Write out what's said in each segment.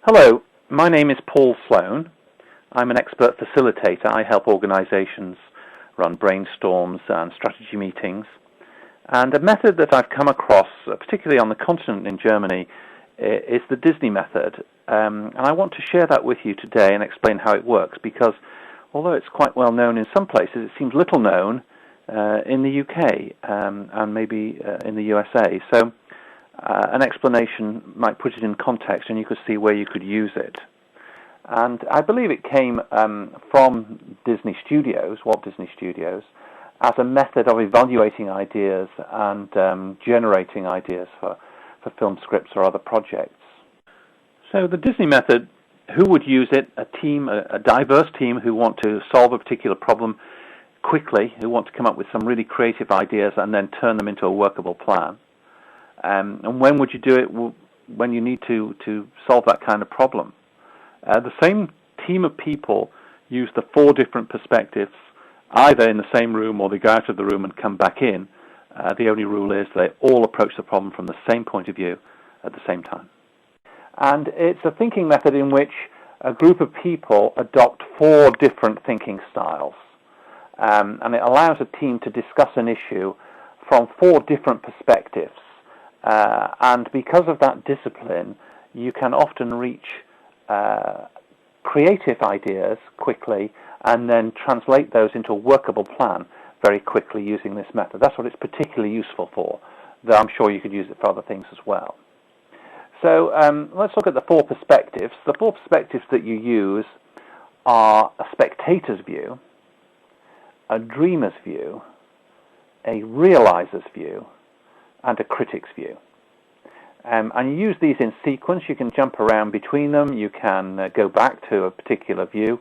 Hello, my name is Paul Sloane. I'm an expert facilitator. I help organizations run brainstorms and strategy meetings. And a method that I've come across, particularly on the continent in Germany, is the Disney method. And I want to share that with you today and explain how it works, because although it's quite well known in some places, it seems little known in the UK and maybe in the USA. So an explanation might put it in context, and you could see where you could use it. And I believe it came from Disney Studios, Walt Disney Studios, as a method of evaluating ideas and generating ideas for film scripts or other projects. So the Disney method, who would use it? A team, a diverse team who want to solve a particular problem quickly, who want to come up with some really creative ideas and then turn them into a workable plan. And when would you do it? When you need to solve that kind of problem. The same team of people use the 4 different perspectives, either in the same room or they go out of the room and come back in. The only rule is they all approach the problem from the same point of view at the same time. And it's a thinking method in which a group of people adopt 4 different thinking styles. And it allows a team to discuss an issue from 4 different perspectives. And because of that discipline, you can often reach creative ideas quickly and then translate those into a workable plan very quickly using this method. That's what it's particularly useful for, though I'm sure you could use it for other things as well. So let's look at the 4 perspectives. The 4 perspectives that you use are a spectator's view, a dreamer's view, a realizer's view, and a critic's view. And you use these in sequence. You can jump around between them. You can go back to a particular view.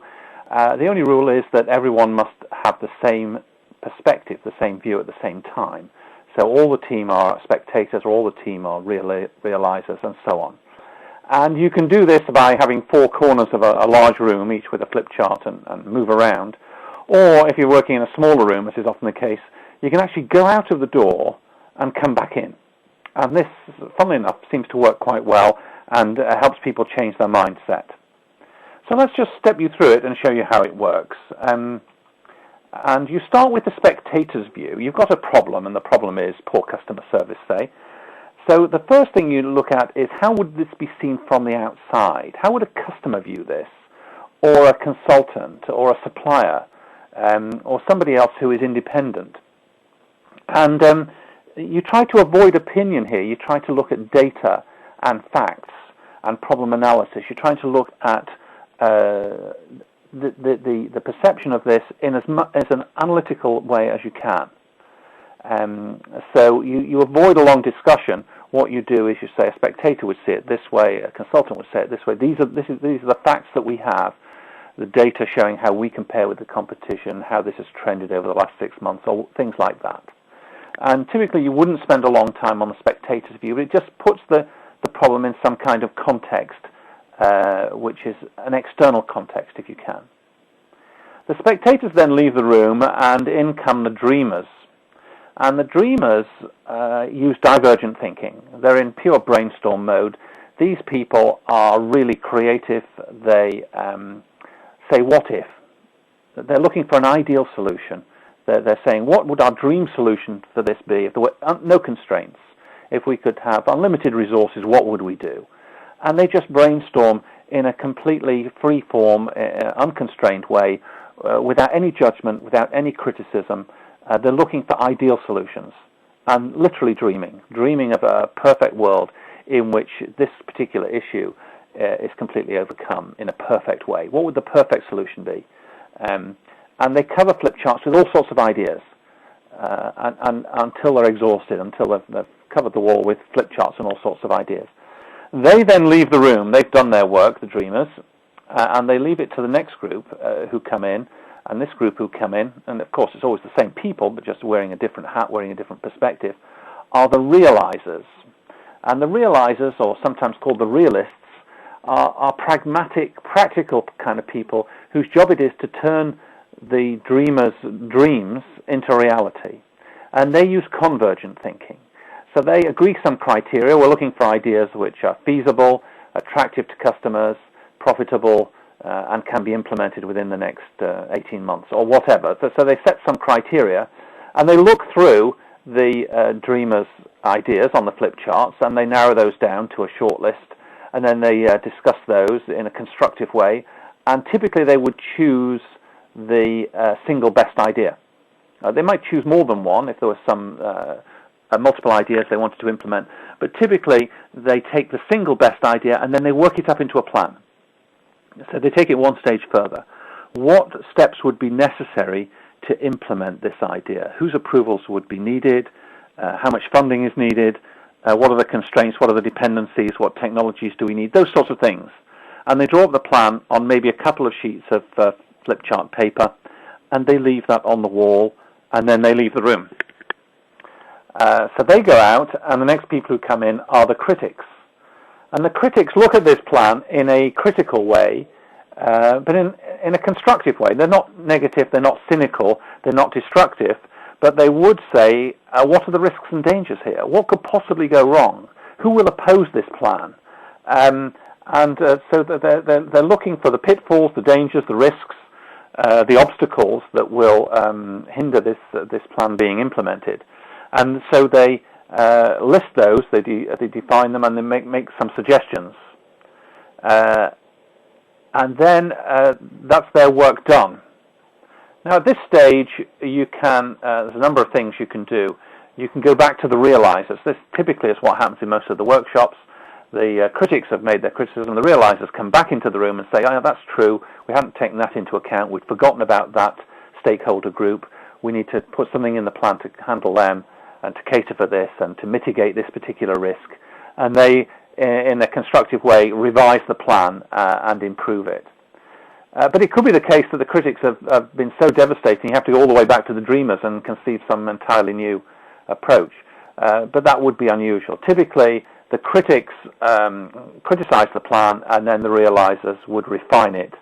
The only rule is that everyone must have the same perspective, the same view at the same time. So all the team are spectators, or all the team are realizers, and so on. And you can do this by having 4 corners of a large room, each with a flip chart, and move around. Or if you're working in a smaller room, as is often the case, you can actually go out of the door and come back in. And this, funnily enough, seems to work quite well and helps people change their mindset. So let's just step you through it and show you how it works. And you start with the spectator's view. You've got a problem, and the problem is poor customer service, say. So the first thing you look at is, how would this be seen from the outside? How would a customer view this? Or a consultant, or a supplier, or somebody else who is independent? And you try to avoid opinion here. You try to look at data and facts and problem analysis. You're trying to look at the perception of this in as an analytical way as you can. So you avoid a long discussion. What you do is you say a spectator would see it this way, a consultant would say it this way. These are the facts that we have, the data showing how we compare with the competition, how this has trended over the last 6 months, or things like that. And typically you wouldn't spend a long time on the spectator's view, but it just puts the problem in some kind of context, which is an external context if you can. The spectators then leave the room, and in come the dreamers. And the dreamers use divergent thinking. They're in pure brainstorm mode. These people are really creative. They say, what if? They're looking for an ideal solution. They're saying, what would our dream solution for this be if there were no constraints? If we could have unlimited resources, what would we do? And they just brainstorm in a completely free-form, unconstrained way, without any judgment, without any criticism. They're looking for ideal solutions and literally dreaming of a perfect world in which this particular issue is completely overcome in a perfect way. What would the perfect solution be? And they cover flip charts with all sorts of ideas and until they're exhausted, until they've covered the wall with flip charts and all sorts of ideas. They then leave the room. They've done their work, the dreamers, and they leave it to the next group who come in, and this group who come in, and of course it's always the same people, but just wearing a different hat, wearing a different perspective, are the realizers. And the realizers, or sometimes called the realists, are pragmatic, practical kind of people whose job it is to turn the dreamers' dreams into reality. And they use convergent thinking. So they agree some criteria. We're looking for ideas which are feasible, attractive to customers, profitable, and can be implemented within the next 18 months or whatever. So they set some criteria, and they look through the dreamers' ideas on the flip charts, and they narrow those down to a short list, and then they discuss those in a constructive way, and typically they would choose the single best idea. They might choose more than one if there was some multiple ideas they wanted to implement, but typically they take the single best idea and then they work it up into a plan. So they take it one stage further. What steps would be necessary to implement this idea? Whose approvals would be needed? How much funding is needed? What are the constraints? What are the dependencies? What technologies do we need? Those sorts of things. And they draw up the plan on maybe a couple of sheets of flip chart paper, and they leave that on the wall, and then they leave the room. So they go out, and the next people who come in are the critics. And the critics look at this plan in a critical way, but in a constructive way. They're not negative, they're not cynical, they're not destructive, but they would say, what are the risks and dangers here? What could possibly go wrong? Who will oppose this plan? So they're looking for the pitfalls, the dangers, the risks, the obstacles that will hinder this plan being implemented. And so they list those, they define them, and they make some suggestions. And then that's their work done. Now at this stage, you can, there's a number of things you can do. You can go back to the realizers. This typically is what happens in most of the workshops. The critics have made their criticism. The realizers come back into the room and say, oh, that's true. We hadn't taken that into account. We'd forgotten about that stakeholder group. We need to put something in the plan to handle them and to cater for this and to mitigate this particular risk. And they, in a constructive way, revise the plan and improve it. But it could be the case that the critics have been so devastating you have to go all the way back to the dreamers and conceive some entirely new approach. But that would be unusual. Typically, the critics criticize the plan, and then the realizers would refine it.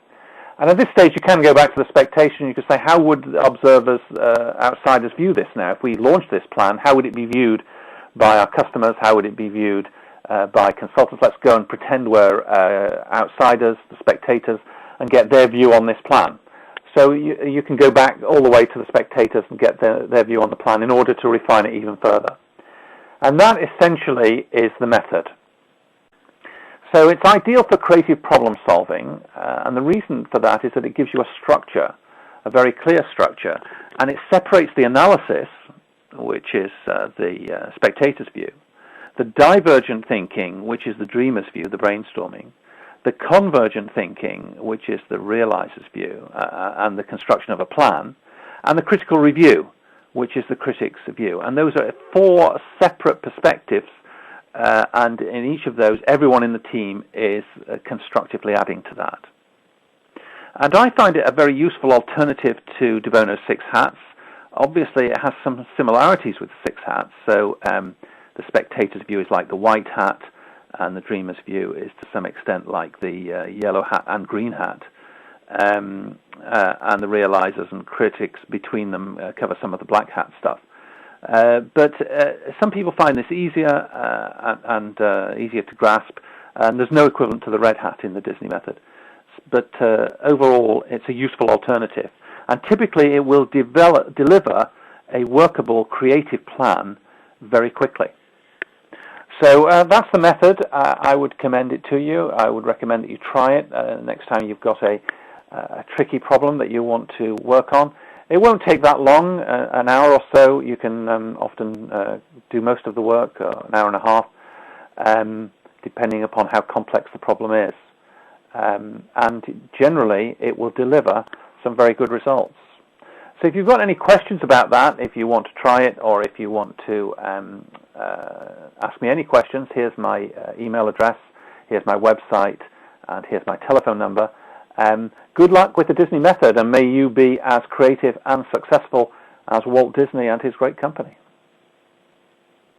And at this stage, you can go back to the Spectator, and you could say, how would observers, outsiders view this now? If we launched this plan, how would it be viewed by our customers? How would it be viewed by consultants? Let's go and pretend we're outsiders, the spectators, and get their view on this plan. So you can go back all the way to the spectators and get their view on the plan in order to refine it even further. And that essentially is the method. So it's ideal for creative problem solving, and the reason for that is that it gives you a structure, a very clear structure, and it separates the analysis, which is the spectator's view, the divergent thinking, which is the dreamer's view, the brainstorming, the convergent thinking, which is the realizer's view and the construction of a plan, and the critical review, which is the critic's view. And those are four separate perspectives, and in each of those, everyone in the team is constructively adding to that. And I find it a very useful alternative to De Bono's 6 hats. Obviously, it has some similarities with 6 hats. So the spectator's view is like the white hat, and the dreamer's view is to some extent like the yellow hat and green hat. And the realizers and critics between them cover some of the black hat stuff. But some people find this easier and easier to grasp, and there's no equivalent to the red hat in the Disney method. But overall, it's a useful alternative. And typically, it will deliver a workable, creative plan very quickly. So that's the method. I would commend it to you. I would recommend that you try it next time you've got a tricky problem that you want to work on. It won't take that long, an hour or so. You can often do most of the work, an hour and a half, depending upon how complex the problem is. And generally, it will deliver some very good results. So if you've got any questions about that, if you want to try it, or if you want to ask me any questions, here's my email address, here's my website, and here's my telephone number. Good luck with the Disney method, and may you be as creative and successful as Walt Disney and his great company.